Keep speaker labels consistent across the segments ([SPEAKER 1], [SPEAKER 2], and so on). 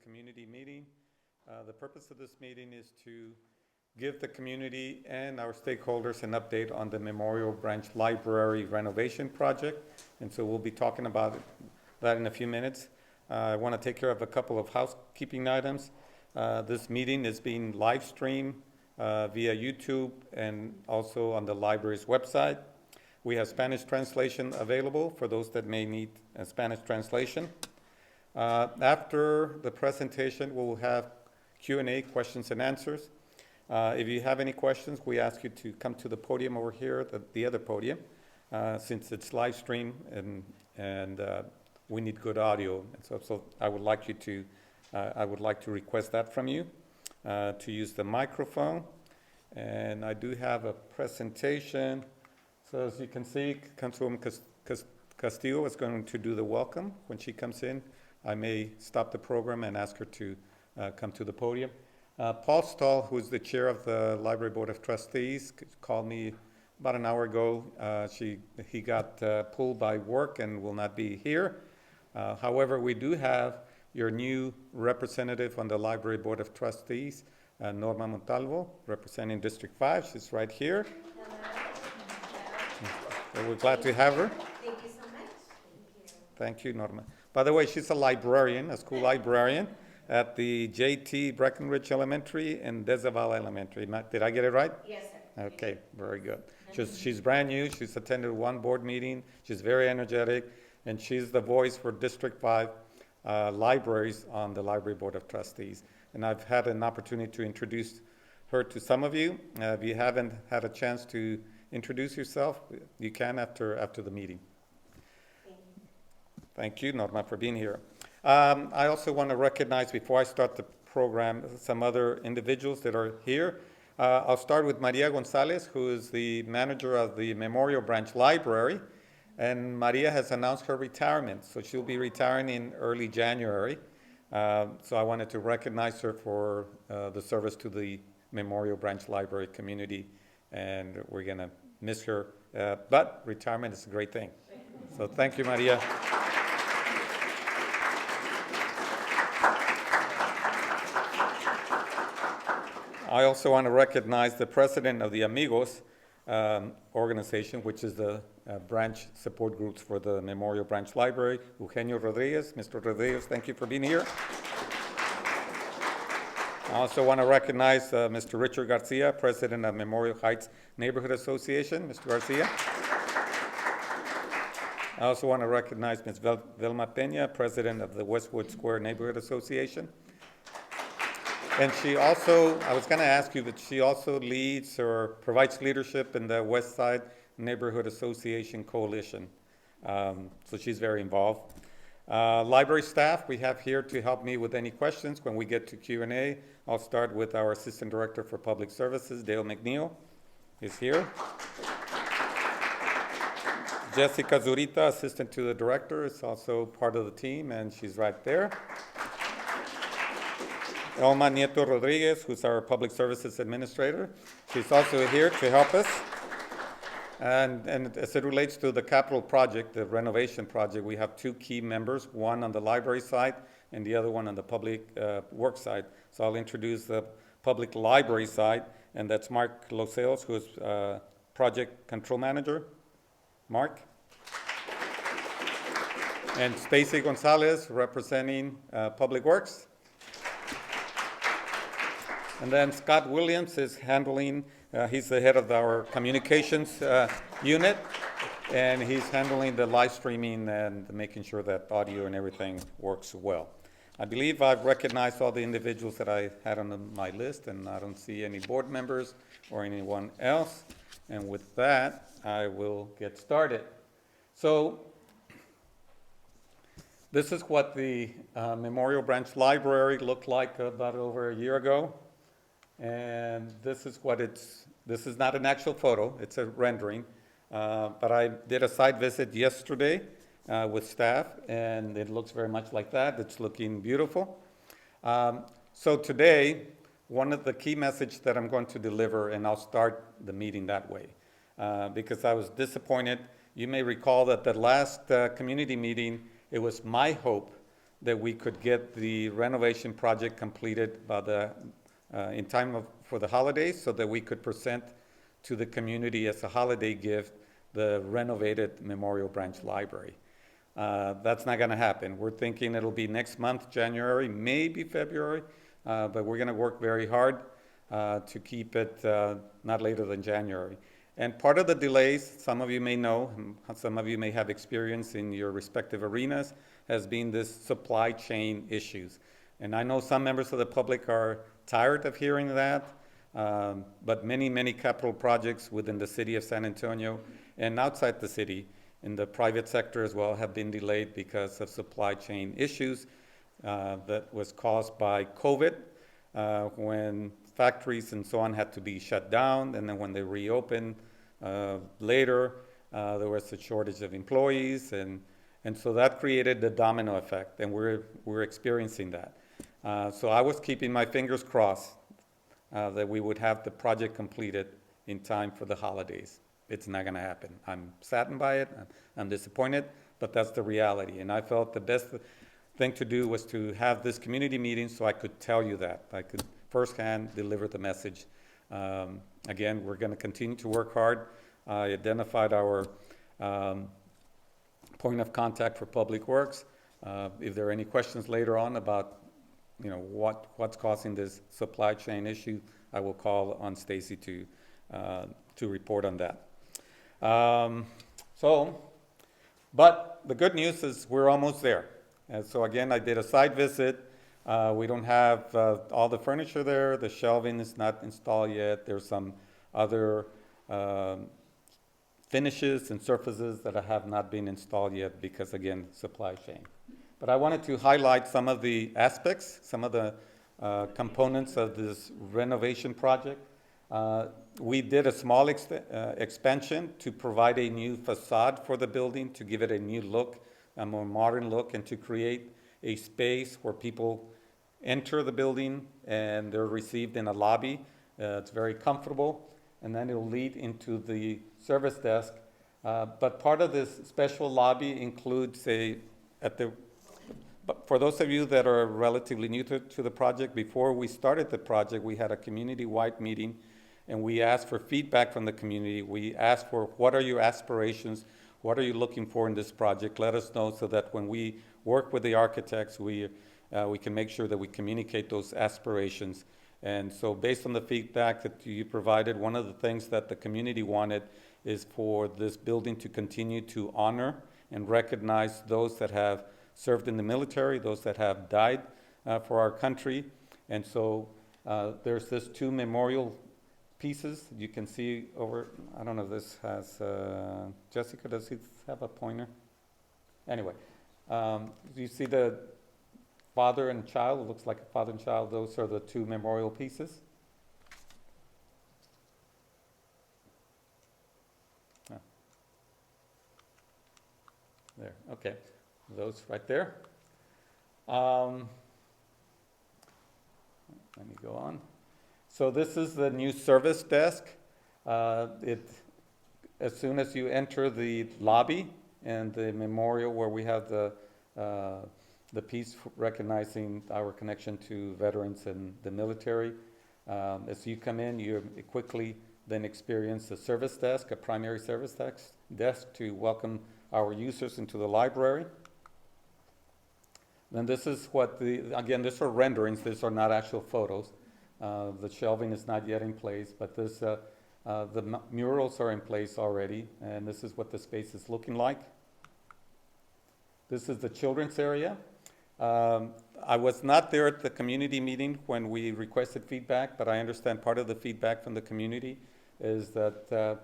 [SPEAKER 1] community meeting. The purpose of this meeting is to give the community and our stakeholders an update on the Memorial Branch Library renovation project. And so we'll be talking about that in a few minutes. I want to take care of a couple of housekeeping items. This meeting is being live streamed via YouTube and also on the library's website. We have Spanish translation available for those that may need a Spanish translation. After the presentation, we'll have Q&A, questions and answers. If you have any questions, we ask you to come to the podium over here, the other podium, since it's live stream and we need good audio. And so I would like to request that from you to use the microphone. And I do have a presentation. So as you can see, Councilwoman Castillo is going to do the welcome. When she comes in, I may stop the program and ask her to come to the podium. Paul Stahl, who's the chair of the Library Board of Trustees, called me about an hour ago. He got pulled by work and will not be here. However, we do have your new representative on the Library Board of Trustees, Norma Montalvo, representing District 5. She's right here. So we're glad to have her.
[SPEAKER 2] Thank you so much. Thank you.
[SPEAKER 1] Thank you, Norma. By the way, she's a librarian, a school librarian at the J.T. Breckenridge Elementary and Desaval Elementary. Did I get it right?
[SPEAKER 2] Yes, sir.
[SPEAKER 1] Okay, very good. She's brand new. She's attended one board meeting. She's very energetic, and she's the voice for District 5 libraries on the Library Board of Trustees. And I've had an opportunity to introduce her to some of you. If you haven't had a chance to introduce yourself, you can after the meeting. Thank you, Norma, for being here. I also want to recognize, before I start the program, some other individuals that are here. I'll start with Maria Gonzalez, who is the manager of the Memorial Branch Library. And Maria has announced her retirement, so she'll be retiring in early January. So I wanted to recognize her for the service to the Memorial Branch Library community. And we're going to miss her, but retirement is a great thing. So thank you, Maria. I also want to recognize the president of the Amigos organization, which is the branch support groups for the Memorial Branch Library, Eugenio Rodriguez. Mr. Rodriguez, thank you for being here. I also want to recognize Mr. Richard Garcia, president of Memorial Heights Neighborhood Association. Mr. Garcia. I also want to recognize Ms. Vilma Peña, president of the Westwood Square Neighborhood Association. And she also, I was going to ask you, but she also leads or provides leadership in the West Side Neighborhood Association Coalition. So she's very involved. Library staff we have here to help me with any questions when we get to Q&A. I'll start with our Assistant Director for Public Services, Dale McNeil, is here. Jessica Zurita, Assistant to the Director, is also part of the team, and she's right there. Elma Nieto Rodriguez, who's our Public Services Administrator. She's also here to help us. And as it relates to the capital project, the renovation project, we have two key members, one on the library side and the other one on the public work side. So I'll introduce the public library side, and that's Mark Losales, who's Project Control Manager. Mark. And Stacy Gonzalez, representing Public Works. And then Scott Williams is handling, he's the head of our communications unit, and he's handling the live streaming and making sure that audio and everything works well. I believe I've recognized all the individuals that I had on my list, and I don't see any board members or anyone else. And with that, I will get started. So this is what the Memorial Branch Library looked like about over a year ago. And this is not an actual photo, it's a rendering. But I did a site visit yesterday with staff, and it looks very much like that. It's looking beautiful. So today, one of the key messages that I'm going to deliver, and I'll start the meeting that way, because I was disappointed. You may recall that the last community meeting, it was my hope that we could get the renovation project completed by in time for the holidays, so that we could present to the community as a holiday gift the renovated Memorial Branch Library. That's not going to happen. We're thinking it'll be next month, January, maybe February, but we're going to work very hard to keep it not later than January. And part of the delays, some of you may know, some of you may have experience in your respective arenas, has been this supply chain issues. And I know some members of the public are tired of hearing that, but many capital projects within the city of San Antonio and outside the city, in the private sector as well, have been delayed because of supply chain issues that was caused by COVID, when factories and so on had to be shut down, and then when they reopened later, there was a shortage of employees, and so that created the domino effect, and we're experiencing that. So I was keeping my fingers crossed that we would have the project completed in time for the holidays. It's not going to happen. I'm saddened by it. I'm disappointed, but that's the reality. And I felt the best thing to do was to have this community meeting so I could tell you that. I could firsthand deliver the message. Again, we're going to continue to work hard. I identified our point of contact for Public Works. If there are any questions later on about what's causing this supply chain issue, I will call on Stacy to report on that. But the good news is we're almost there. And so again, I did a site visit. We don't have all the furniture there. The shelving is not installed yet. There's some other finishes and surfaces that have not been installed yet because, again, supply chain. But I wanted to highlight some of the aspects, some of the components of this renovation project. We did a small expansion to provide a new facade for the building, to give it a new look, a more modern look, and to create a space where people enter the building and they're received in a lobby. It's very comfortable, and then it'll lead into the service desk. But part of this special lobby includes but for those of you that are relatively new to the project, before we started the project, we had a community-wide meeting, and we asked for feedback from the community. We asked for, what are your aspirations? What are you looking for in this project? Let us know, so that when we work with the architects, we can make sure that we communicate those aspirations. And so based on the feedback that you provided, one of the things that the community wanted is for this building to continue to honor and recognize those that have served in the military, those that have died for our country. And so there's this 2 memorial pieces you can see over. I don't know if this has, Jessica, does it have a pointer? Anyway, you see the father and child. It looks like a father and child. Those are the 2 memorial pieces. Ah. There, okay. Those right there. Let me go on. So this is the new service desk. As soon as you enter the lobby and the memorial where we have the piece recognizing our connection to veterans and the military, as you come in, you quickly then experience a service desk, a primary service desk to welcome our users into the library. Then this is what again, these are renderings, these are not actual photos. The shelving is not yet in place, but the murals are in place already, and this is what the space is looking like. This is the children's area. I was not there at the community meeting when we requested feedback, but I understand part of the feedback from the community is that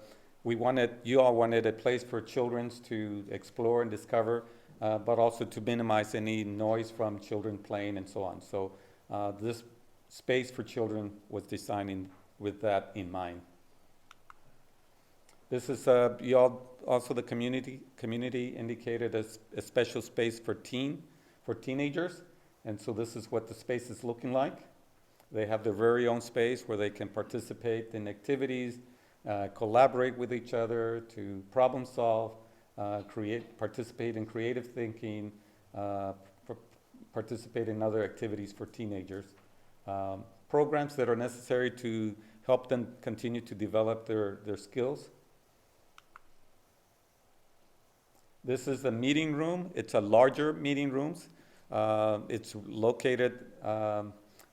[SPEAKER 1] you all wanted a place for children to explore and discover, but also to minimize any noise from children playing and so on. So this space for children was designed with that in mind. This is also the community indicated as a special space for teenagers, and so this is what the space is looking like. They have their very own space where they can participate in activities, collaborate with each other to problem solve, participate in creative thinking, participate in other activities for teenagers. Programs that are necessary to help them continue to develop their skills. This is the meeting room. It's a larger meeting rooms. It's located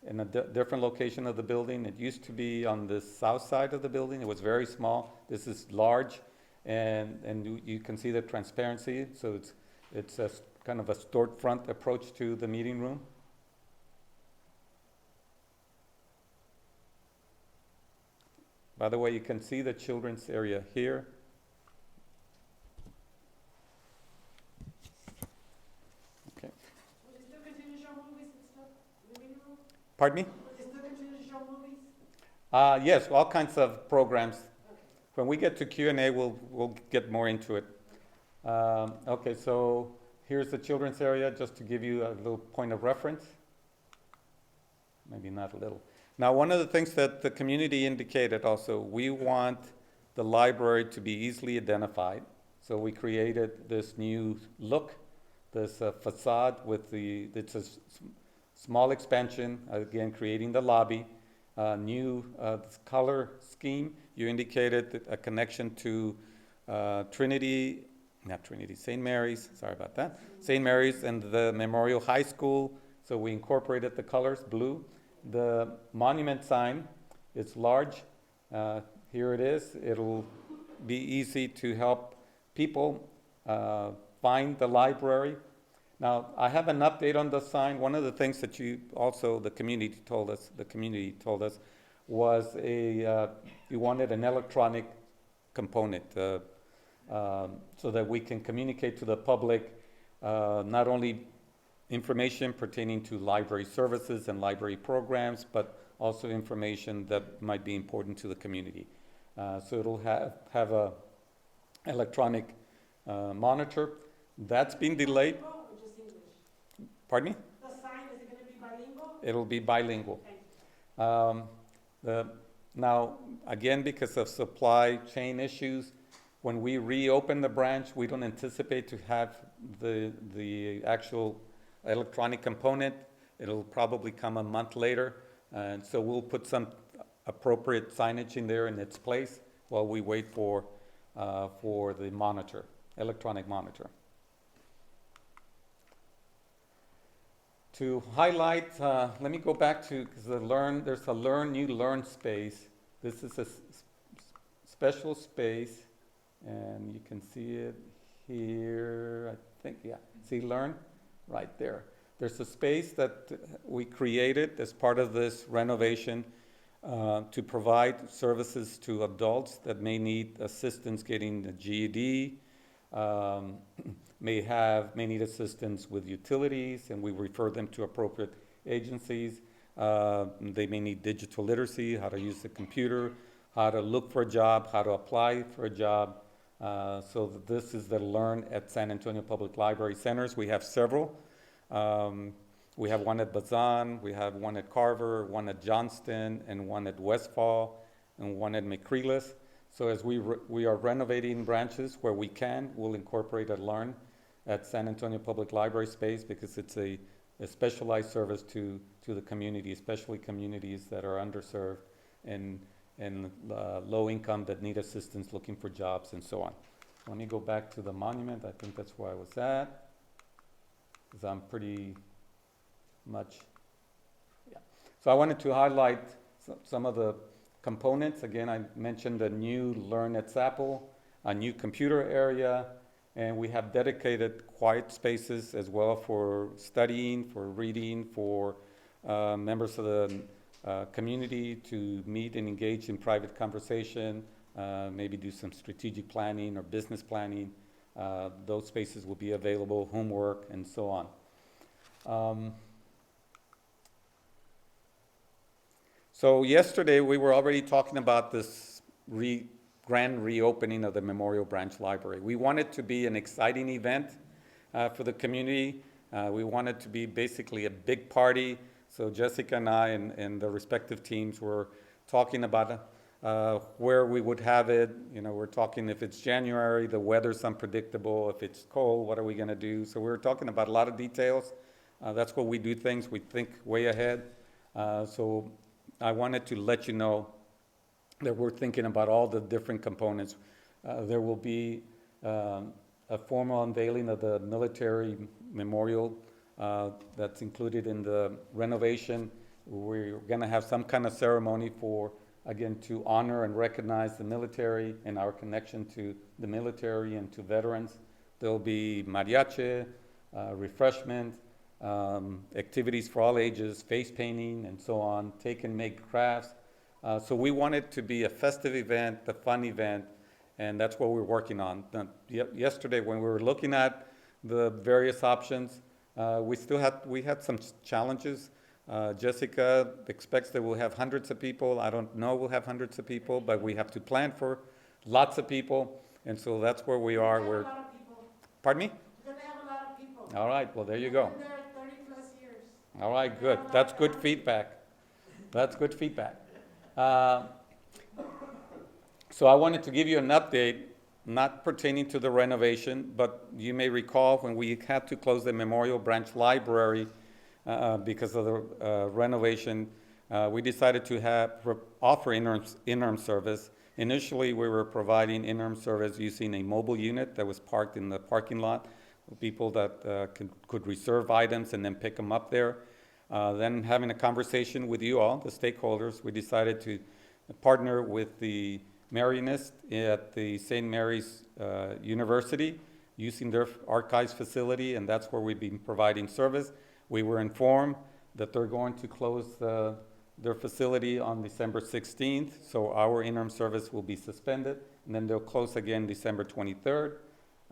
[SPEAKER 1] in a different location of the building. It used to be on the south side of the building. It was very small. This is large, and you can see the transparency. So it's a kind of a storefront approach to the meeting room. By the way, you can see the children's area here. Okay.
[SPEAKER 2] Will you still continue to show movies and stuff in the meeting room?
[SPEAKER 1] Pardon me?
[SPEAKER 2] Will you still continue to show movies?
[SPEAKER 1] Yes, all kinds of programs.
[SPEAKER 2] Okay.
[SPEAKER 1] When we get to Q&A, we'll get more into it. Okay, so here's the children's area, just to give you a little point of reference. Maybe not a little. Now, one of the things that the community indicated also, we want the library to be easily identified. So we created this new look, this facade with it's a small expansion, again, creating the lobby, new color scheme. You indicated a connection to St. Mary's, sorry about that, St. Mary's and the Memorial High School. So we incorporated the colors, blue. The monument sign, it's large. Here it is. It'll be easy to help people find the library. Now, I have an update on the sign. One of the things that the community told us was you wanted an electronic component so that we can communicate to the public not only information pertaining to library services and library programs, but also information that might be important to the community. So it'll have a electronic monitor. That's been delayed.
[SPEAKER 2] Bilingual or just English?
[SPEAKER 1] Pardon me?
[SPEAKER 2] The sign, is it going to be bilingual?
[SPEAKER 1] It'll be bilingual.
[SPEAKER 2] Thank you.
[SPEAKER 1] Now, again, because of supply chain issues, when we reopen the branch, we don't anticipate to have the actual electronic component. It'll probably come a month later, and so we'll put some appropriate signage in there in its place while we wait for the monitor, electronic monitor. To highlight, let me go back to, because there's a new learn space. This is a special space, and you can see it here, I think, yeah. See learn? Right there. There's a space that we created as part of this renovation to provide services to adults that may need assistance getting a GED, may need assistance with utilities, and we refer them to appropriate agencies. They may need digital literacy, how to use the computer, how to look for a job, how to apply for a job. So this is the Learn at San Antonio Public Library Centers. We have several. We have one at Bazan, we have one at Carver, one at Johnston, and one at Westfall, and one at McCreeless. So as we are renovating branches where we can, we'll incorporate a Learn at San Antonio Public Library space, because it's a specialized service to the community, especially communities that are underserved and low income that need assistance looking for jobs and so on. Let me go back to the monument. I think that's where I was at, because I'm pretty much, yeah. So I wanted to highlight some of the components. Again, I mentioned a new Learn at SAPL, a new computer area, and we have dedicated quiet spaces as well for studying, for reading, for members of the community to meet and engage in private conversation, maybe do some strategic planning or business planning. Those spaces will be available, homework, and so on. So yesterday we were already talking about this grand reopening of the Memorial Branch Library. We want it to be an exciting event for the community. We want it to be basically a big party. So Jessica and I and the respective teams were talking about where we would have it. You know, we're talking if it's January, the weather's unpredictable. If it's cold, what are we going to do? So we were talking about a lot of details. That's what we do things. We think way ahead. So I wanted to let you know that we're thinking about all the different components. There will be a formal unveiling of the military memorial that's included in the renovation. We're going to have some kind of ceremony for, again, to honor and recognize the military and our connection to the military and to veterans. There'll be mariachi, refreshment, activities for all ages, face painting and so on, take and make crafts. So we want it to be a festive event, a fun event, and that's what we're working on. Yesterday, when we were looking at the various options, we had some challenges. Jessica expects that we'll have hundreds of people. I don't know we'll have hundreds of people, but we have to plan for lots of people, and so that's where we are.
[SPEAKER 2] We're gonna have a lot of people.
[SPEAKER 1] Pardon me?
[SPEAKER 2] We're gonna have a lot of people.
[SPEAKER 1] All right, well, there you go.
[SPEAKER 2] I've been there 30+ years.
[SPEAKER 1] All right, good. That's good feedback. That's good feedback. So I wanted to give you an update, not pertaining to the renovation, but you may recall when we had to close the Memorial Branch Library because of the renovation, we decided to offer interim service. Initially, we were providing interim service using a mobile unit that was parked in the parking lot. People that could reserve items and then pick them up there. Then having a conversation with you all, the stakeholders, we decided to partner with the Marianist at the St. Mary's University using their archives facility, and that's where we've been providing service. We were informed that they're going to close their facility on December 16th, so our interim service will be suspended, and then they'll close again December 23rd,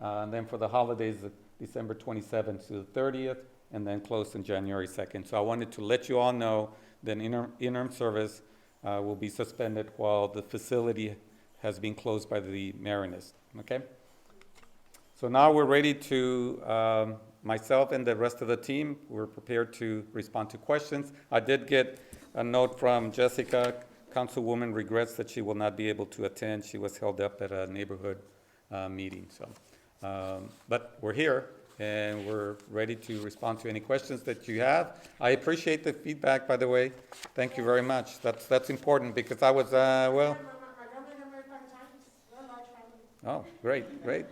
[SPEAKER 1] and then for the holidays, December 27th to the 30th, and then close on January 2nd. So I wanted to let you all know that interim service will be suspended while the facility has been closed by the Marinist, okay? So now we're ready to, myself and the rest of the team, we're prepared to respond to questions. I did get a note from Jessica. Councilwoman regrets that she will not be able to attend. She was held up at a neighborhood meeting, so. But we're here, and we're ready to respond to any questions that you have. I appreciate the feedback, by the way. Thank you very much. That's important, because I was, well,
[SPEAKER 2] My grandma got married 5 times. We're a large family.
[SPEAKER 1] oh, great.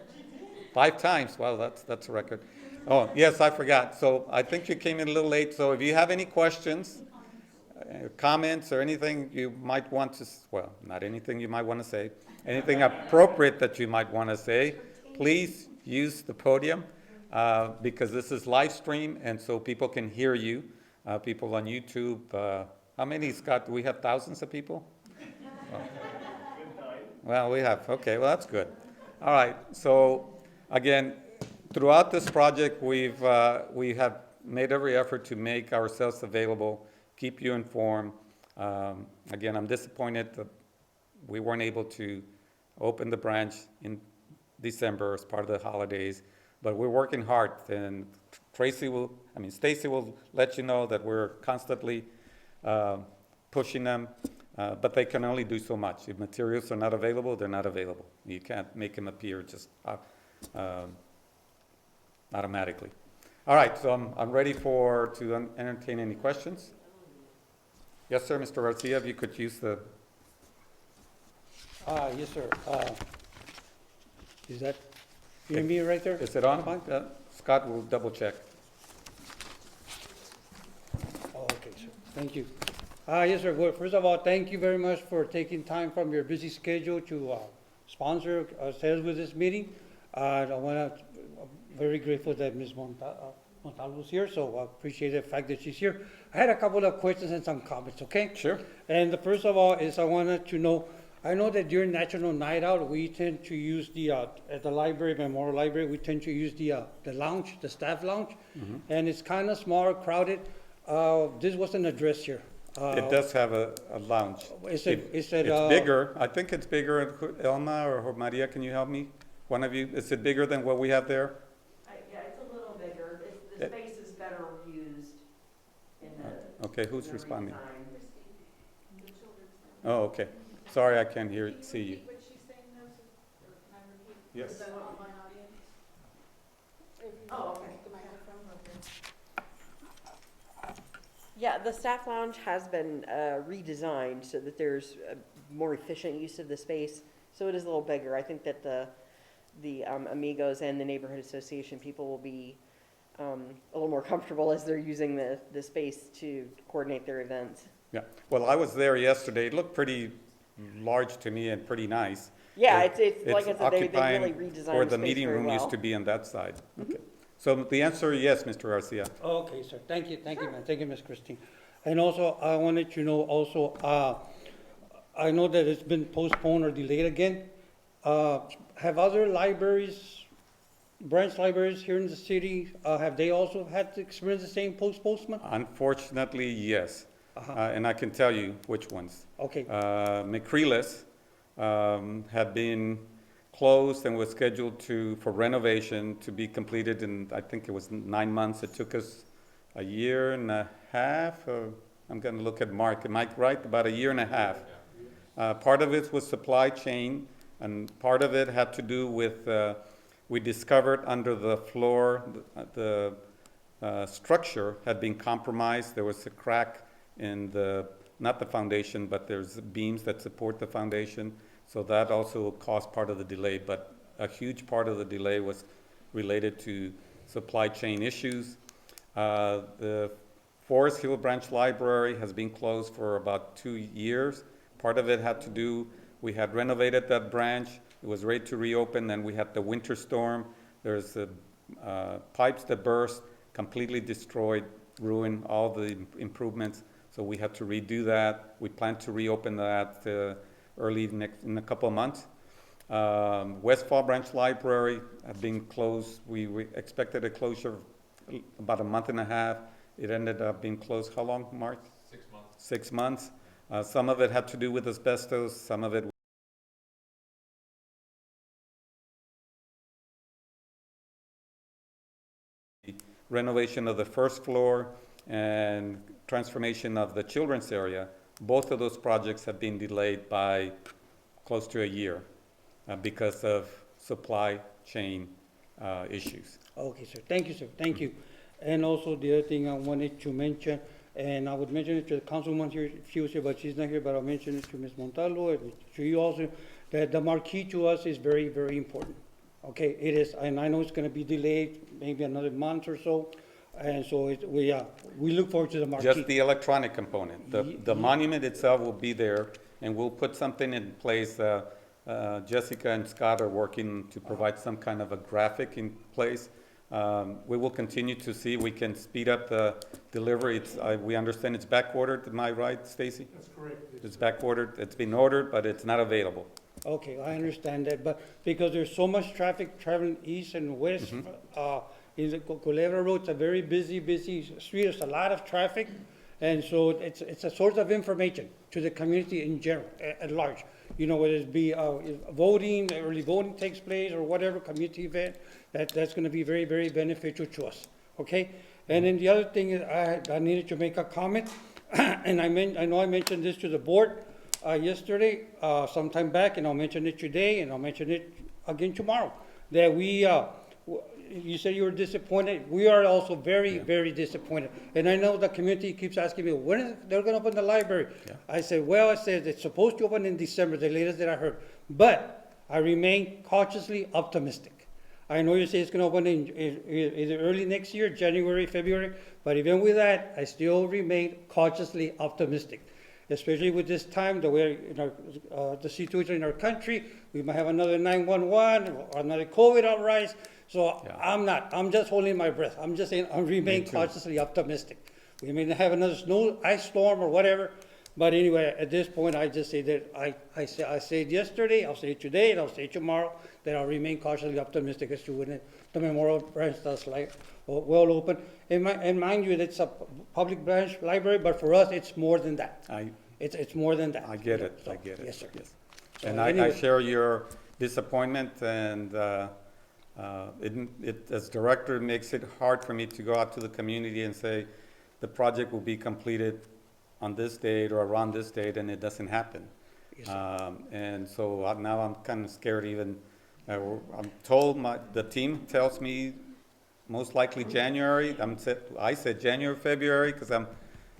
[SPEAKER 1] 5 times, wow, that's a record. Oh, yes, I forgot. So I think you came in a little late, so if you have any questions, comments, or anything you might want to, well, not anything you might want to say, anything appropriate that you might want to say, please use the podium, because this is live stream, and so people can hear you. People on YouTube, how many, Scott? Do we have thousands of people? Well, we have, okay, well, that's good. All right, so again, throughout this project, we have made every effort to make ourselves available, keep you informed. Again, I'm disappointed that we weren't able to open the branch in December as part of the holidays, but we're working hard, and Stacy will let you know that we're constantly pushing them, but they can only do so much. If materials are not available, they're not available. You can't make them appear just automatically. All right, so I'm ready to entertain any questions. Yes, sir, Mr. Garcia, if you could use the...
[SPEAKER 3] Yes, sir. Is that me right there?
[SPEAKER 1] Is it on? Scott will double check.
[SPEAKER 3] Oh, okay, sir. Thank you. Yes, sir. Well, first of all, thank you very much for taking time from your busy schedule to sponsor ourselves with this meeting. I'm very grateful that Ms. Montalvo is here, so I appreciate the fact that she's here. I had a couple of questions and some comments, okay?
[SPEAKER 1] Sure.
[SPEAKER 3] And the first of all is I wanted to know, I know that during National Night Out, we tend to use at the library, Memorial Library, we tend to use the lounge, the staff lounge, and it's kind of small, crowded. This wasn't addressed here.
[SPEAKER 1] It does have a lounge.
[SPEAKER 3] It's
[SPEAKER 1] bigger. I think it's bigger. Elma or Maria, can you help me? One of you, is it bigger than what we have there?
[SPEAKER 4] Yeah, it's a little bigger. The space is better used in the.
[SPEAKER 1] Okay, who's
[SPEAKER 4] in the
[SPEAKER 1] responding?
[SPEAKER 4] redesign.
[SPEAKER 1] Oh, okay. Sorry, I can't see you.
[SPEAKER 2] What she's saying now, or can I repeat?
[SPEAKER 1] Yes.
[SPEAKER 2] For the online audience? If you
[SPEAKER 4] Oh, okay.
[SPEAKER 2] the microphone, okay.
[SPEAKER 5] Yeah, the staff lounge has been redesigned so that there's a more efficient use of the space. So it is a little bigger. I think that the Amigos and the neighborhood association people will be a little more comfortable as they're using the space to coordinate their events.
[SPEAKER 1] Yeah, well, I was there yesterday. It looked pretty large to me and pretty nice.
[SPEAKER 5] Yeah,
[SPEAKER 1] It-
[SPEAKER 5] it's like I said, they
[SPEAKER 1] occupying
[SPEAKER 5] really redesigned
[SPEAKER 1] where
[SPEAKER 5] the
[SPEAKER 1] the
[SPEAKER 5] space
[SPEAKER 1] meeting
[SPEAKER 5] very
[SPEAKER 1] room used
[SPEAKER 5] well.
[SPEAKER 1] to be on that side. Okay. So the answer, yes, Mr. Garcia.
[SPEAKER 3] Okay, sir, thank you, man, thank you, Ms. Christine. And also, I wanted to know also, I know that it's been postponed or delayed again. Have other libraries, branch libraries here in the city, have they also had to experience the same postponement?
[SPEAKER 1] Unfortunately, yes.
[SPEAKER 3] Uh-huh.
[SPEAKER 1] And I can tell you which ones.
[SPEAKER 3] Okay,
[SPEAKER 1] McCreeless had been closed and was scheduled for renovation to be completed in, I think it was 9 months. It took us a year and a half. I'm going to look at Mark. Am I right? About a year and a half. Part of it was supply chain, and part of it had to do with, we discovered under the floor, the structure had been compromised. There was a crack in not the foundation, but there's beams that support the foundation. So that also caused part of the delay, but a huge part of the delay was related to supply chain issues. The Forest Hill Branch Library has been closed for about 2 years. Part of it had to do, we had renovated that branch. It was ready to reopen, then we had the winter storm. There's pipes that burst, completely destroyed, ruined all the improvements. So we had to redo that. We plan to reopen that in a couple of months. Westfall Branch Library had been closed. We expected a closure about a month and a half. It ended up being closed how long, Mark?
[SPEAKER 6] 6 months.
[SPEAKER 1] 6 months. Some of it had to do with asbestos, some of it renovation of the first floor and transformation of the children's area. Both of those projects have been delayed by close to a year because of supply chain issues.
[SPEAKER 3] okay, sir, thank you, sir, thank you. And also, the other thing I wanted to mention, and I would mention it to the councilwoman here, if she was here, but she's not here, but I'll mention it to Ms. Montalvo, and to you also, that the marquee to us is very, very important. Okay, it is, and I know it's gonna be delayed, maybe another month or so, and so we look forward to the marquee.
[SPEAKER 1] Just the electronic component. The monument itself will be there, and we'll put something in place. Jessica and Scott are working to provide some kind of a graphic in place. We will continue to see if we can speed up the delivery. We understand it's back ordered. Am I right, Stacy?
[SPEAKER 6] That's correct.
[SPEAKER 1] It's back ordered. It's been ordered, but it's not available.
[SPEAKER 3] Okay, I understand that, but because there's so much traffic traveling east and west, in the Culebra Road, it's a very busy street, there's a lot of traffic, and so it's a source of information to the community in general, at large. You know, whether it be voting, early voting takes place, or whatever community event, that's gonna be very, very beneficial to us, okay? And then the other thing is, I needed to make a comment, and I know I mentioned this to the board, yesterday, sometime back, and I'll mention it today, and I'll mention it again tomorrow, that you said you were disappointed. We are also very, very disappointed. And I know the community keeps asking me, when is they're gonna open the library?
[SPEAKER 1] Yeah.
[SPEAKER 3] I said, it's supposed to open in December, the latest that I heard. But I remain cautiously optimistic. I know you say it's gonna open in either early next year, January, February, but even with that, I still remain cautiously optimistic. Especially with this time, the way the situation in our country, we might have another 911 or another COVID outrise. So
[SPEAKER 1] Yeah.
[SPEAKER 3] I'm just holding my breath. I'm just saying, I remain
[SPEAKER 1] too.
[SPEAKER 3] cautiously optimistic. We may have another ice storm or whatever, but anyway, at this point, I just say that I said yesterday, I'll say it today, and I'll say it tomorrow, that I'll remain cautiously optimistic as to when the Memorial Branch does well open. And mind you, it's a public branch library, but for us, it's more than that. It's more than that.
[SPEAKER 1] I get it,
[SPEAKER 3] So,
[SPEAKER 1] I get it.
[SPEAKER 3] Yes, sir.
[SPEAKER 1] Yes.
[SPEAKER 3] So
[SPEAKER 1] And I
[SPEAKER 3] anyway.
[SPEAKER 1] share your disappointment, and as director, it makes it hard for me to go out to the community and say, the project will be completed on this date or around this date, and it doesn't happen.
[SPEAKER 3] Yes, sir.
[SPEAKER 1] And so now I'm kind of scared even, I'm told, the team tells me most likely January. I said January, February, because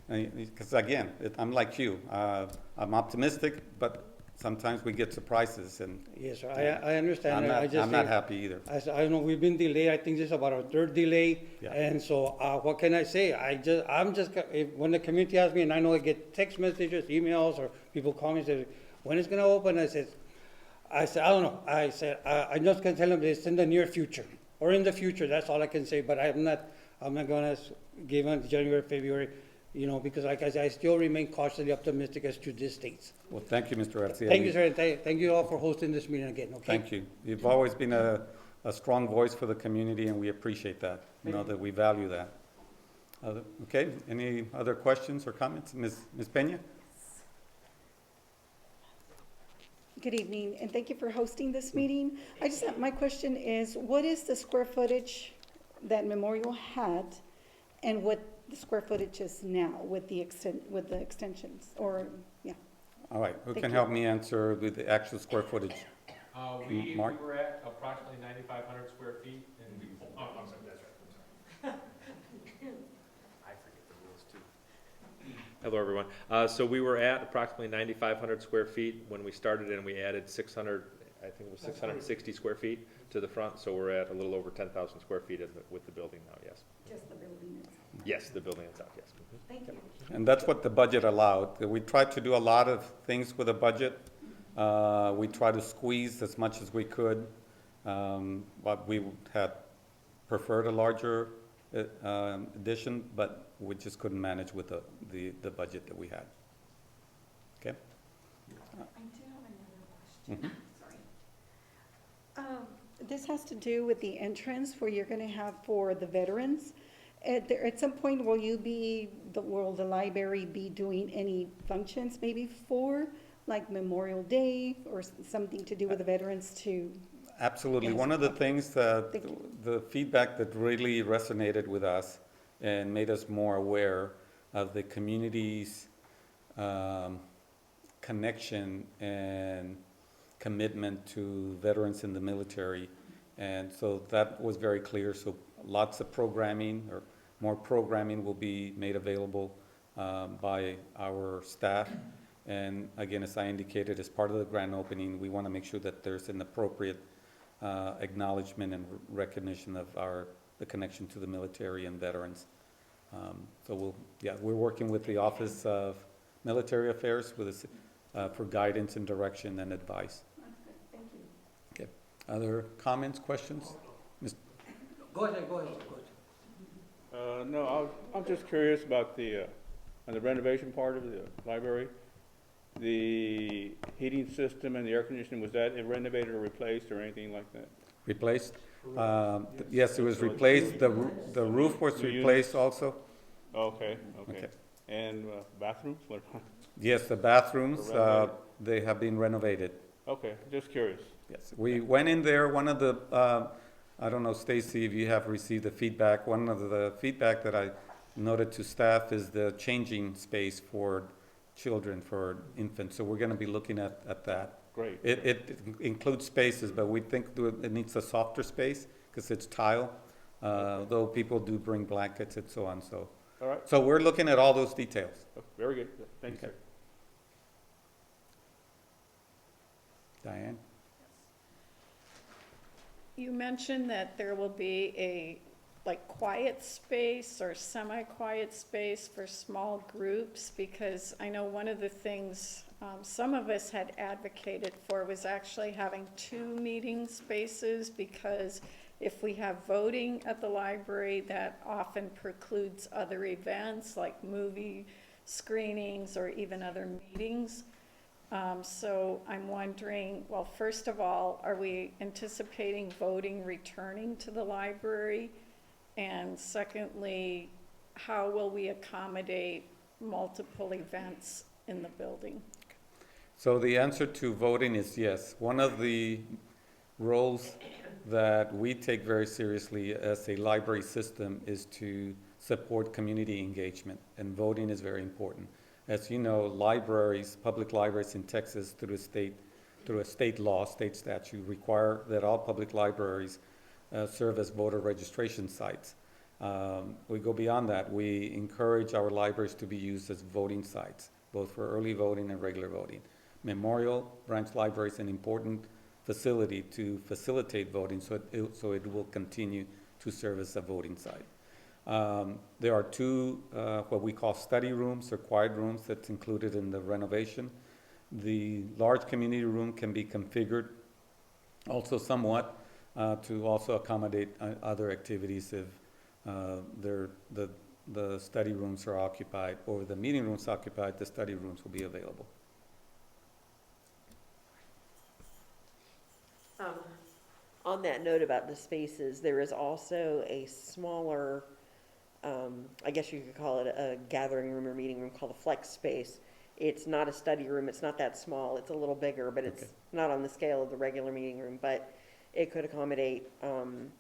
[SPEAKER 1] Because again, I'm like you, I'm optimistic, but sometimes we get surprises, and
[SPEAKER 3] Yes, sir, I understand. I just
[SPEAKER 1] I'm not
[SPEAKER 3] say-
[SPEAKER 1] happy either.
[SPEAKER 3] I know we've been delayed, I think this is about our third delay.
[SPEAKER 1] Yeah.
[SPEAKER 3] And so, what can I say? When the community asks me, and I know I get text messages, emails, or people call me and say, when is it gonna open? I said, I don't know. I said, I'm just gonna tell them it's in the near future, or in the future, that's all I can say, but I'm not gonna give them January, February, because like I said, I still remain cautiously optimistic as to this dates.
[SPEAKER 1] Well, thank you, Mr. Garcia.
[SPEAKER 3] Thank you, sir, and thank you all for hosting this meeting again, okay?
[SPEAKER 1] Thank you. You've always been a strong voice for the community, and we appreciate that. You know that we value that. Okay, any other questions or comments? Ms. Peña?
[SPEAKER 6] Good evening, and thank you for hosting this meeting. My question is, what is the square footage that Memorial had, and what the square footage is now with the extensions, or, yeah?
[SPEAKER 1] All right, who
[SPEAKER 6] Thank
[SPEAKER 1] can
[SPEAKER 6] you.
[SPEAKER 1] help me answer with the actual square footage?
[SPEAKER 7] We
[SPEAKER 1] Mark?
[SPEAKER 7] were at approximately 9,500 square feet, and we, oh, I'm sorry, that's right, I'm sorry. I forget the rules too. Hello, everyone. So we were at approximately 9,500 square feet when we started, and we added 600, I think it was 660 square feet to the front, so we're at a little over 10,000 square feet with the building now, yes.
[SPEAKER 6] Just the building itself.
[SPEAKER 7] Yes, the building itself, yes.
[SPEAKER 6] Thank you.
[SPEAKER 1] And that's what the budget allowed. We tried to do a lot of things with the budget. We tried to squeeze as much as we could, but we had preferred a larger addition, but we just couldn't manage with the budget that we had. Okay?
[SPEAKER 6] I do have another question, sorry. This has to do with the entrance where you're gonna have for the veterans. At some point, will the library be doing any functions maybe for, like Memorial Day, or something to do with the veterans to?
[SPEAKER 1] Absolutely.
[SPEAKER 6] Yes.
[SPEAKER 1] One of the things that,
[SPEAKER 6] Thank you.
[SPEAKER 1] the feedback that really resonated with us and made us more aware of the community's connection and commitment to veterans in the military. And so that was very clear. So lots of programming, or more programming, will be made available by our staff. And again, as I indicated, as part of the grand opening, we want to make sure that there's an appropriate acknowledgement and recognition of the connection to the military and veterans. So we're working with the Office of Military Affairs for guidance and direction and advice.
[SPEAKER 6] That's good, thank you.
[SPEAKER 1] Okay. Other comments, questions?
[SPEAKER 3] Go ahead.
[SPEAKER 8] No, I'm just curious about on the renovation part of the library. The heating system and the air conditioning, was that renovated or replaced or anything like that?
[SPEAKER 1] Replaced? Yes, it was replaced. The roof was replaced also.
[SPEAKER 8] Okay.
[SPEAKER 1] Okay.
[SPEAKER 8] And bathrooms? What-
[SPEAKER 1] Yes, the bathrooms,
[SPEAKER 8] Renovated.
[SPEAKER 1] they have been renovated.
[SPEAKER 8] Okay, just curious.
[SPEAKER 1] Yes, we went in there, one of the, I don't know, Stacy, if you have received the feedback, one of the feedback that I noted to staff is the changing space for children, for infants, so we're gonna be looking at that.
[SPEAKER 8] Great.
[SPEAKER 1] It includes spaces, but we think it needs a softer space, because it's tile, though people do bring blankets and so on, so.
[SPEAKER 8] All right,
[SPEAKER 1] So we're looking at all those details.
[SPEAKER 8] very good. Thank you,
[SPEAKER 1] Okay.
[SPEAKER 8] sir.
[SPEAKER 1] Diane?
[SPEAKER 9] You mentioned that there will be a, quiet space or semi-quiet space for small groups, because I know one of the things some of us had advocated for was actually having 2 meeting spaces, because if we have voting at the library, that often precludes other events like movie screenings or even other meetings. So I'm wondering, well, first of all, are we anticipating voting returning to the library? And secondly, how will we accommodate multiple events in the building?
[SPEAKER 1] So the answer to voting is yes. One of the roles that we take very seriously as a library system is to support community engagement, and voting is very important. As you know, libraries, public libraries in Texas, through a state law, state statute, require that all public libraries serve as voter registration sites. We go beyond that. We encourage our libraries to be used as voting sites, both for early voting and regular voting. Memorial Branch Library is an important facility to facilitate voting, so it will continue to serve as a voting site. There are two, what we call study rooms or quiet rooms that's included in the renovation. The large community room can be configured also somewhat to also accommodate other activities if the study rooms are occupied or the meeting rooms occupied, the study rooms will be available.
[SPEAKER 5] On that note about the spaces, there is also a smaller, I guess you could call it a gathering room or meeting room called a flex space. It's not a study room, it's not that small, it's a little bigger, but it's
[SPEAKER 1] Okay.
[SPEAKER 5] not on the scale of the regular meeting room, but it could accommodate, I don't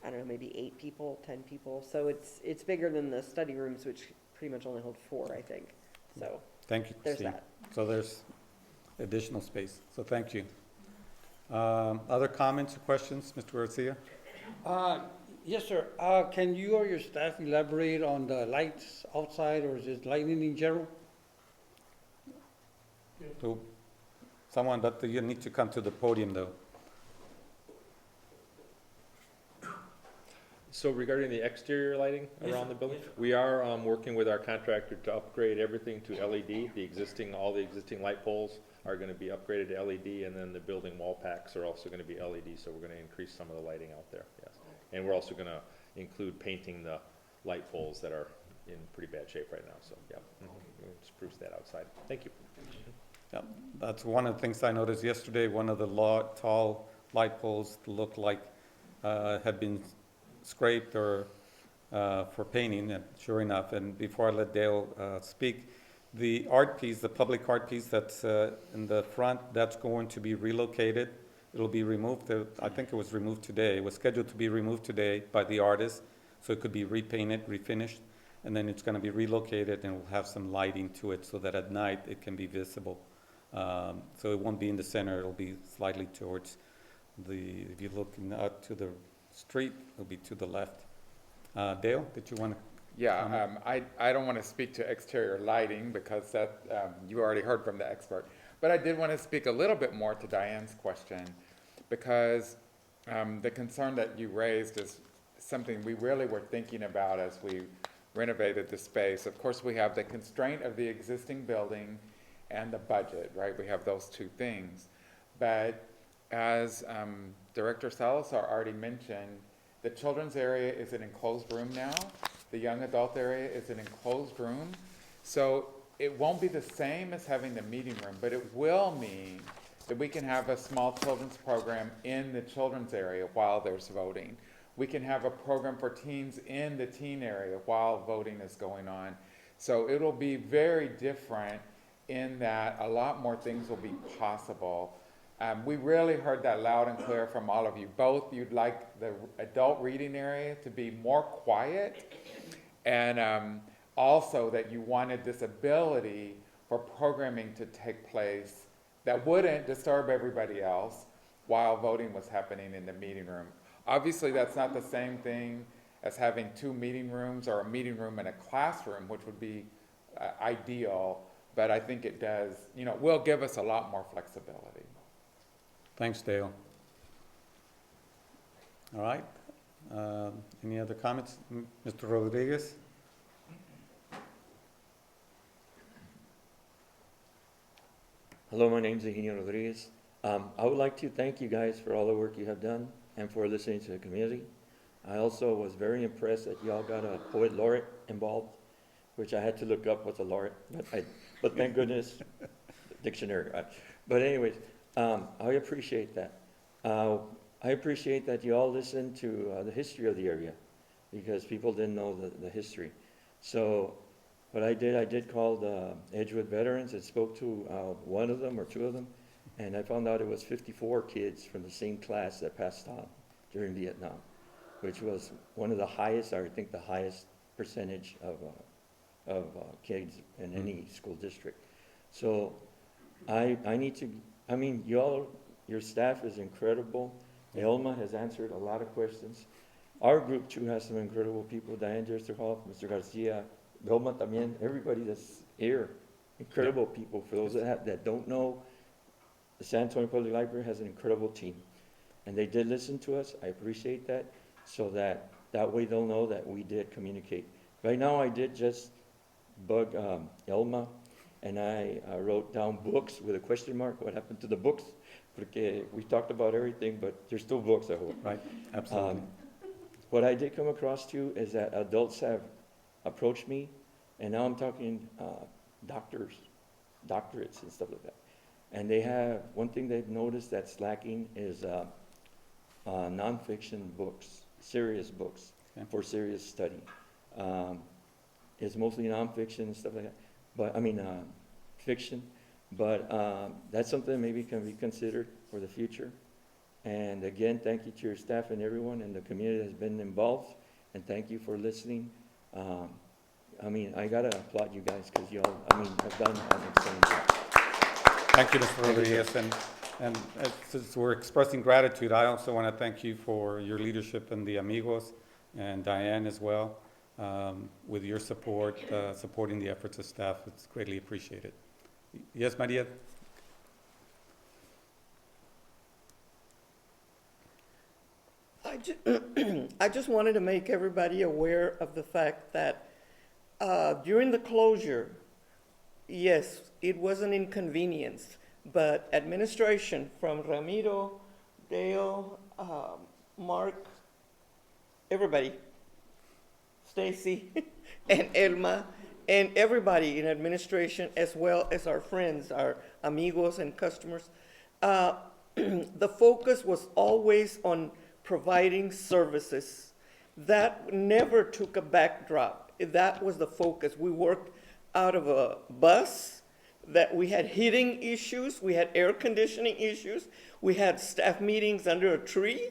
[SPEAKER 5] know, maybe 8 people, 10 people. So it's bigger than the study rooms, which pretty much only hold 4, I think. So
[SPEAKER 1] Thank you,
[SPEAKER 5] there's
[SPEAKER 1] Christine.
[SPEAKER 5] that.
[SPEAKER 1] So there's additional space, so thank you. Other comments or questions, Mr. Garcia?
[SPEAKER 3] Yes, sir. Can you or your staff elaborate on the lights outside, or is it lighting in general?
[SPEAKER 1] So, someone, but you need to come to the podium though.
[SPEAKER 7] So regarding the exterior lighting
[SPEAKER 3] Yes,
[SPEAKER 7] around
[SPEAKER 3] sir.
[SPEAKER 7] the building,
[SPEAKER 3] Yes, sir.
[SPEAKER 7] we are working with our contractor to upgrade everything to LED. All the existing light poles are gonna be upgraded to LED, and then the building wall packs are also gonna be LED, so we're gonna increase some of the lighting out there, yes. And we're also gonna include painting the light poles that are in pretty bad shape right now, so, yeah. We'll spruce that outside. Thank you.
[SPEAKER 1] Yeah, that's one of the things I noticed yesterday. One of the tall light poles looked like had been scraped or for painting, and sure enough. And before I let Dale speak, the art piece, the public art piece that's in the front, that's going to be relocated. It'll be removed. I think it was removed today. It was scheduled to be removed today by the artist, so it could be repainted, refinished, and then it's going to be relocated, and we'll have some lighting to it so that at night it can be visible. So it won't be in the center. It'll be slightly towards if you're looking out to the street, it'll be to the left. Dale, did you want to?
[SPEAKER 10] Yeah, I don't want to speak to exterior lighting because that, you already heard from the expert. But I did want to speak a little bit more to Diane's question, because the concern that you raised is something we really were thinking about as we renovated the space. Of course, we have the constraint of the existing building and the budget, right? We have those two things. But as Director Salazar already mentioned, the children's area is an enclosed room now. The young adult area is an enclosed room. So it won't be the same as having the meeting room, but it will mean that we can have a small children's program in the children's area while there's voting. We can have a program for teens in the teen area while voting is going on. So it'll be very different in that a lot more things will be possible. We really heard that loud and clear from all of you. Both, you'd like the adult reading area to be more quiet, and also that you wanted this ability for programming to take place that wouldn't disturb everybody else while voting was happening in the meeting room. Obviously, that's not the same thing as having 2 meeting rooms or a meeting room and a classroom, which would be ideal, but I think it does, will give us a lot more flexibility.
[SPEAKER 1] Thanks, Dale. All right. Any other comments? Mr. Rodriguez?
[SPEAKER 11] Hello, my name's Eugenio Rodriguez. I would like to thank you guys for all the work you have done and for listening to the community. I also was very impressed that y'all got a poet laureate involved, which I had to look up what's a laureate, but thank goodness, dictionary. But anyways, I appreciate that. I appreciate that you all listened to the history of the area, because people didn't know the history. So what I did call the Edgewood veterans and spoke to one of them or 2 of them, and I found out it was 54 kids from the same class that passed on during Vietnam, which was one of the highest, I think the highest percentage of kids in any school district. So your staff is incredible. Elma has answered a lot of questions. Our group too has some incredible people, Diane Jesterhoff, Mr. Garcia, Vilma también, everybody that's here. Incredible people. For those that don't know, the San Antonio Public Library has an incredible team. And they did listen to us. I appreciate that. So that way they'll know that we did communicate. Right now, I did just bug Elma, and I wrote down books with a question mark. What happened to the books? Porque we talked about everything, but there's still books, I hope.
[SPEAKER 1] Right, absolutely.
[SPEAKER 11] What I did come across too is that adults have approached me, and now I'm talking doctorates and stuff like that. And they have, one thing they've noticed that's lacking is nonfiction books, serious books
[SPEAKER 1] Okay.
[SPEAKER 11] for serious study. It's mostly nonfiction and stuff like that, but, I mean, fiction. But that's something maybe can be considered for the future. And again, thank you to your staff and everyone in the community that's been involved, and thank you for listening. I mean, I gotta applaud you guys, because y'all, I mean, have done an excellent job.
[SPEAKER 1] Thank you, Mr. Rodriguez, and since we're expressing gratitude, I also want to thank you for your leadership in the Amigos, and Diane as well, with your support, supporting the efforts of staff. It's greatly appreciated. Yes, Maria?
[SPEAKER 12] I just wanted to make everybody aware of the fact that during the closure, yes, it was an inconvenience, but administration from Ramiro, Dale, Mark, everybody, Stacy, and Elma, and everybody in administration, as well as our friends, our amigos and customers, the focus was always on providing services. That never took a backdrop. That was the focus. We worked out of a bus, that we had heating issues, we had air conditioning issues, we had staff meetings under a tree,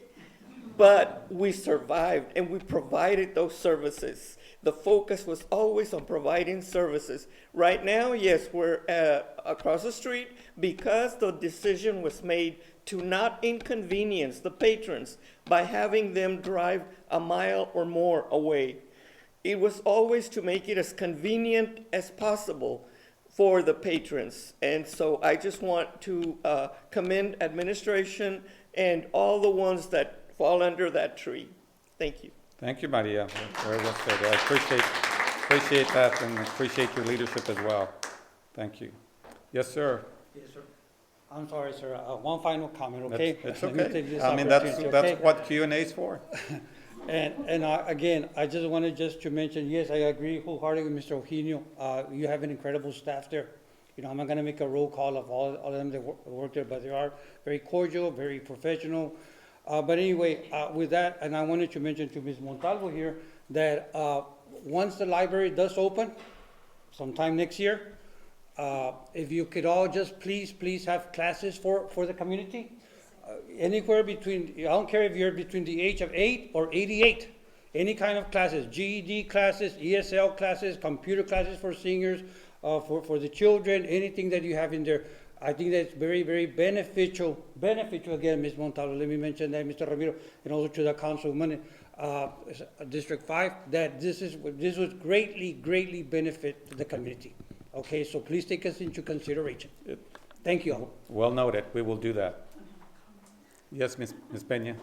[SPEAKER 12] but we survived and we provided those services. The focus was always on providing services. Right now, yes, we're across the street because the decision was made to not inconvenience the patrons by having them drive a mile or more away. It was always to make it as convenient as possible for the patrons. And so I just want to commend administration and all the ones that fall under that tree. Thank you.
[SPEAKER 1] Thank you, Maria. Very well said. I appreciate that, and appreciate your leadership as well. Thank you. Yes, sir.
[SPEAKER 3] Yes, sir. I'm sorry, sir. One final comment, okay?
[SPEAKER 1] It's
[SPEAKER 3] Let me
[SPEAKER 1] okay.
[SPEAKER 3] take this
[SPEAKER 1] I mean, that's
[SPEAKER 3] opportunity, okay?
[SPEAKER 1] what Q&A is for.
[SPEAKER 3] And again, I just wanted just to mention, yes, I agree wholeheartedly with Mr. Eugenio. You have an incredible staff there. You know, I'm not gonna make a roll call of all of them that work there, but they are very cordial, very professional. But anyway, with that, and I wanted to mention to Ms. Montalvo here, that once the library does open, sometime next year, if you could all just please have classes for the community. Anywhere between, I don't care if you're between the age of 8 or 88, any kind of classes, GED classes, ESL classes, computer classes for seniors, for the children, anything that you have in there. I think that's very beneficial again, Ms. Montalvo, let me mention that, Mr. Ramiro, and also to the councilman, District 5, that this would greatly benefit the community. Okay, so please take us into consideration. Thank you all.
[SPEAKER 1] Well noted. We will do that. Yes, Ms. Peña.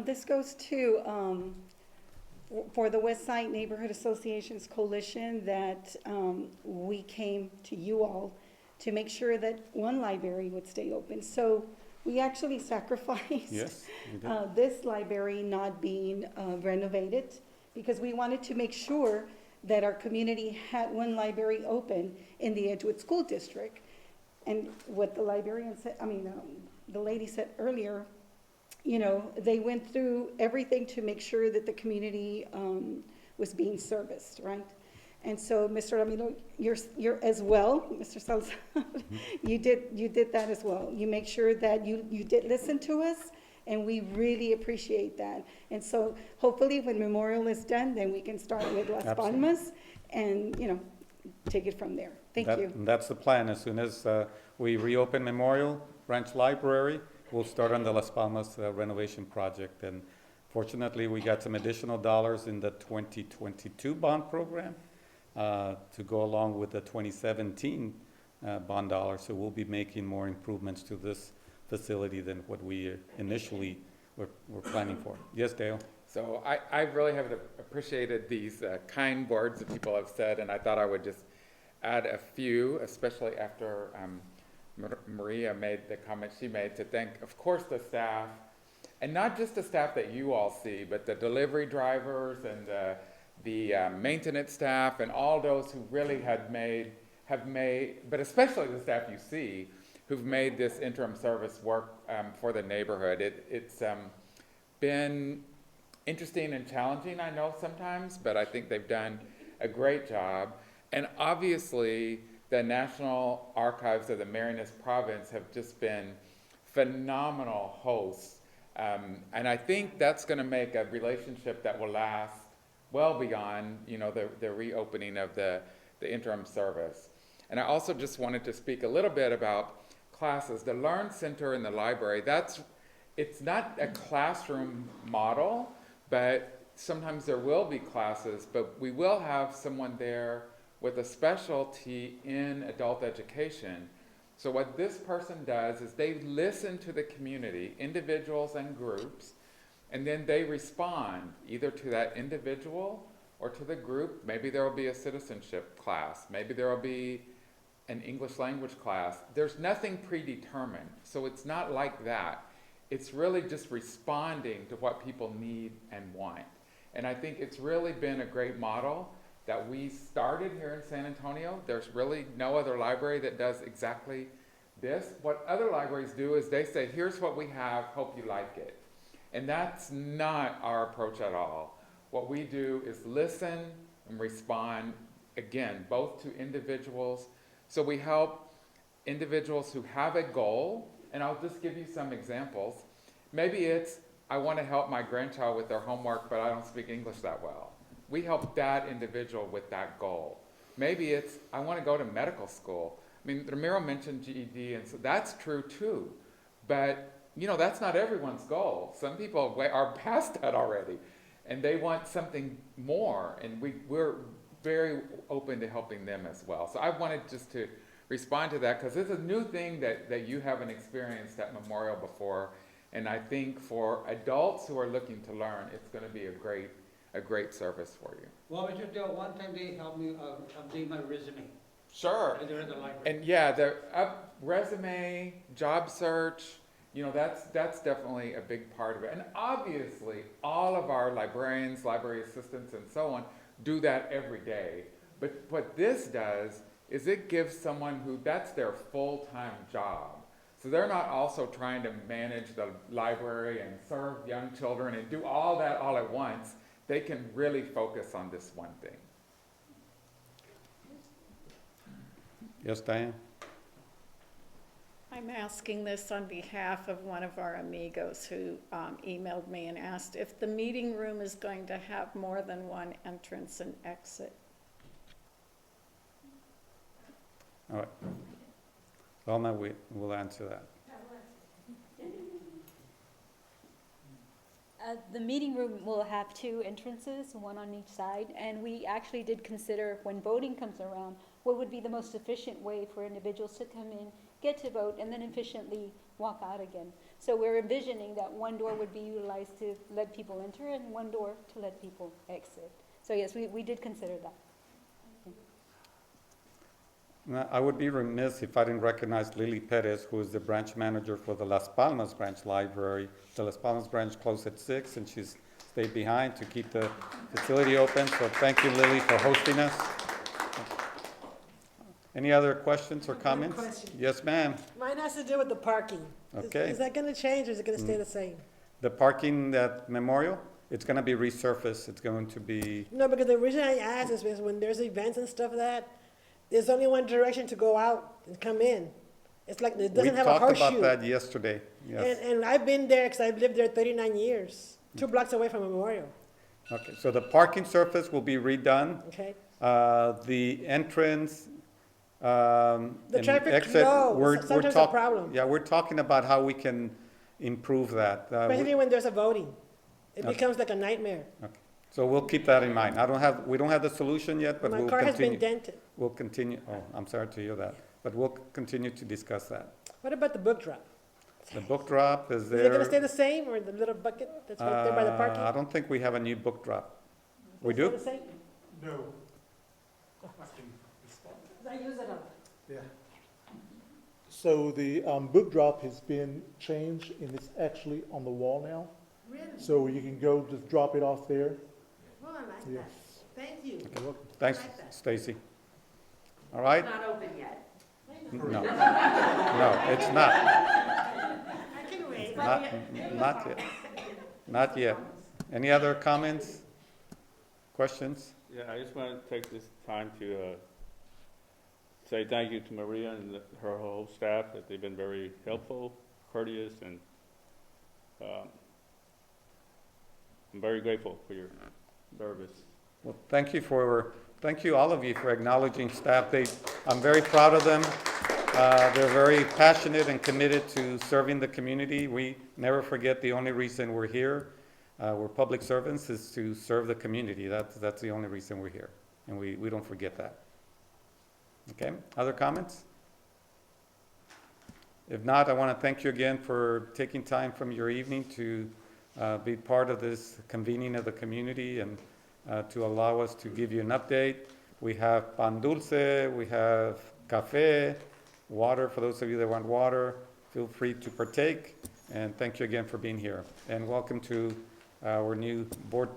[SPEAKER 6] This goes to, for the West Side Neighborhood Associations Coalition, that we came to you all to make sure that one library would stay open. So we actually sacrificed
[SPEAKER 1] Yes, you did.
[SPEAKER 6] this library not being renovated, because we wanted to make sure that our community had one library open in the Edgewood School District. And what the librarian said, the lady said earlier, you know, they went through everything to make sure that the community was being serviced, right? And so, Mr. Ramiro, you're as well, Mr. Salazar, you did that as well. You make sure that you did listen to us, and we really appreciate that. And so, hopefully, when Memorial is done, then we can start with Las
[SPEAKER 1] Absolutely.
[SPEAKER 6] Palmas, and, you know, take it from there. Thank you.
[SPEAKER 1] That's the plan. As soon as we reopen Memorial Branch Library, we'll start on the Las Palmas renovation project. And fortunately, we got some additional dollars in the 2022 bond program to go along with the 2017 bond dollars. So we'll be making more improvements to this facility than what we initially were planning for. Yes, Dale?
[SPEAKER 10] So I really have appreciated these kind words that people have said, and I thought I would just add a few, especially after Maria made the comment she made, to thank, of course, the staff, and not just the staff that you all see, but the delivery drivers and the maintenance staff and all those who really have made, but especially the staff you see, who've made this interim service work for the neighborhood. It's been interesting and challenging, I know sometimes, but I think they've done a great job. And obviously, the National Archives of the Marinas Province have just been phenomenal hosts. And I think that's going to make a relationship that will last well beyond, the reopening of the interim service. And I also just wanted to speak a little bit about classes. The Learn Center in the library, it's not a classroom model, but sometimes there will be classes, but we will have someone there with a specialty in adult education. So what this person does is they listen to the community, individuals and groups, and then they respond either to that individual or to the group. Maybe there will be a citizenship class. Maybe there will be an English language class. There's nothing predetermined, so it's not like that. It's really just responding to what people need and want. And I think it's really been a great model that we started here in San Antonio. There's really no other library that does exactly this. What other libraries do is they say, here's what we have, hope you like it. And that's not our approach at all. What we do is listen and respond, again, both to individuals. So we help individuals who have a goal, and I'll just give you some examples. Maybe it's, I want to help my grandchild with their homework, but I don't speak English that well. We help that individual with that goal. Maybe it's, I want to go to medical school. I mean, Ramiro mentioned GED, and so that's true too. But, that's not everyone's goal. Some people are past that already, and they want something more, and we're very open to helping them as well. So I wanted just to respond to that, because it's a new thing that you haven't experienced at Memorial before. And I think for adults who are looking to learn, it's going to be a great service for you.
[SPEAKER 3] Well, Mr. Dale, one time they helped me update my resume.
[SPEAKER 10] Sure.
[SPEAKER 3] They're in the library.
[SPEAKER 10] And yeah, the resume, job search, that's definitely a big part of it. And obviously, all of our librarians, library assistants, and so on do that every day. But what this does is it gives someone who that's their full-time job. So they're not also trying to manage the library and serve young children and do all that all at once. They can really focus on this one thing.
[SPEAKER 1] Yes, Diane?
[SPEAKER 9] I'm asking this on behalf of one of our amigos who emailed me and asked if the meeting room is going to have more than one entrance and exit.
[SPEAKER 1] All right. Well, now we'll answer that.
[SPEAKER 13] The meeting room will have two entrances, one on each side, and we actually did consider when voting comes around, what would be the most efficient way for individuals to come in, get to vote, and then efficiently walk out again. So we're envisioning that one door would be utilized to let people enter and one door to let people exit. So yes, we did consider that.
[SPEAKER 1] Now, I would be remiss if I didn't recognize Lily Perez, who is the branch manager for the Las Palmas branch library. The Las Palmas branch closed at 6, and she's stayed behind to keep the facility open. So thank you, Lily, for hosting us. Any other questions or comments?
[SPEAKER 2] question.
[SPEAKER 1] Yes, ma'am.
[SPEAKER 2] Mine has to do with the parking.
[SPEAKER 1] Okay.
[SPEAKER 2] Is that gonna change or is it gonna stay the same?
[SPEAKER 1] The parking at Memorial, it's going to be resurfaced. It's going to be,
[SPEAKER 2] No, because the reason I asked is because when there's events and stuff there's only one direction to go out and come in. It's like, it
[SPEAKER 1] we
[SPEAKER 2] doesn't have a
[SPEAKER 1] talked
[SPEAKER 2] horseshoe.
[SPEAKER 1] about that yesterday. Yes.
[SPEAKER 2] And I've been there because I've lived there 39 years, 2 blocks away from Memorial,
[SPEAKER 1] Okay, so the parking surface will be redone.
[SPEAKER 2] okay?
[SPEAKER 1] The entrance,
[SPEAKER 2] The
[SPEAKER 1] and
[SPEAKER 2] traffic
[SPEAKER 1] exit,
[SPEAKER 2] flow,
[SPEAKER 1] we're
[SPEAKER 2] sometimes a
[SPEAKER 1] talk-
[SPEAKER 2] problem.
[SPEAKER 1] Yeah, we're talking about how we can improve that.
[SPEAKER 2] Especially when there's a voting. It
[SPEAKER 1] Okay.
[SPEAKER 2] becomes like a nightmare.
[SPEAKER 1] So we'll keep that in mind. We don't have the solution yet, but
[SPEAKER 2] My
[SPEAKER 1] we'll
[SPEAKER 2] car has been
[SPEAKER 1] continue.
[SPEAKER 2] dented.
[SPEAKER 1] We'll continue, oh, I'm sorry to hear that, but we'll continue to discuss that.
[SPEAKER 2] What about the book drop?
[SPEAKER 1] The book drop is
[SPEAKER 2] Is
[SPEAKER 1] there.
[SPEAKER 2] it gonna stay the same, or the little bucket that's right there by the parking?
[SPEAKER 1] I don't think we have a new book drop. We
[SPEAKER 2] Is it
[SPEAKER 1] do?
[SPEAKER 2] the same?
[SPEAKER 14] No.
[SPEAKER 2] I use it all.
[SPEAKER 14] Yeah. So the book drop has been changed and it's actually on the wall now.
[SPEAKER 2] Really?
[SPEAKER 14] So you can go just drop it off there.
[SPEAKER 2] Oh, I like
[SPEAKER 14] Yes.
[SPEAKER 2] that. Thank you.
[SPEAKER 1] Thanks,
[SPEAKER 2] I like that.
[SPEAKER 1] Stacy. All right?
[SPEAKER 4] Not open yet.
[SPEAKER 1] No. No, it's not.
[SPEAKER 2] I can wait.
[SPEAKER 1] Not yet. Not yet. Any other comments? Questions?
[SPEAKER 8] Yeah, I just want to take this time to say thank you to Maria and her whole staff, that they've been very helpful, courteous, and I'm very grateful for your service.
[SPEAKER 1] Well, thank you all of you for acknowledging staff. I'm very proud of them. They're very passionate and committed to serving the community. We never forget the only reason we're here. We're public servants is to serve the community. That's the only reason we're here. And we don't forget that. Okay, other comments? If not, I want to thank you again for taking time from your evening to be part of this convening of the community and to allow us to give you an update. We have pan dulce, we have cafe, water for those of you that want water. Feel free to partake, and thank you again for being here. And welcome to our new board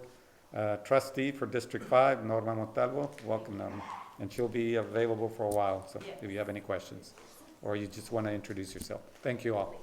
[SPEAKER 1] trustee for District 5, Norma Montalvo. Welcome, Norma. And she'll be available for a while, so if you have any questions or you just want to introduce yourself. Thank you all.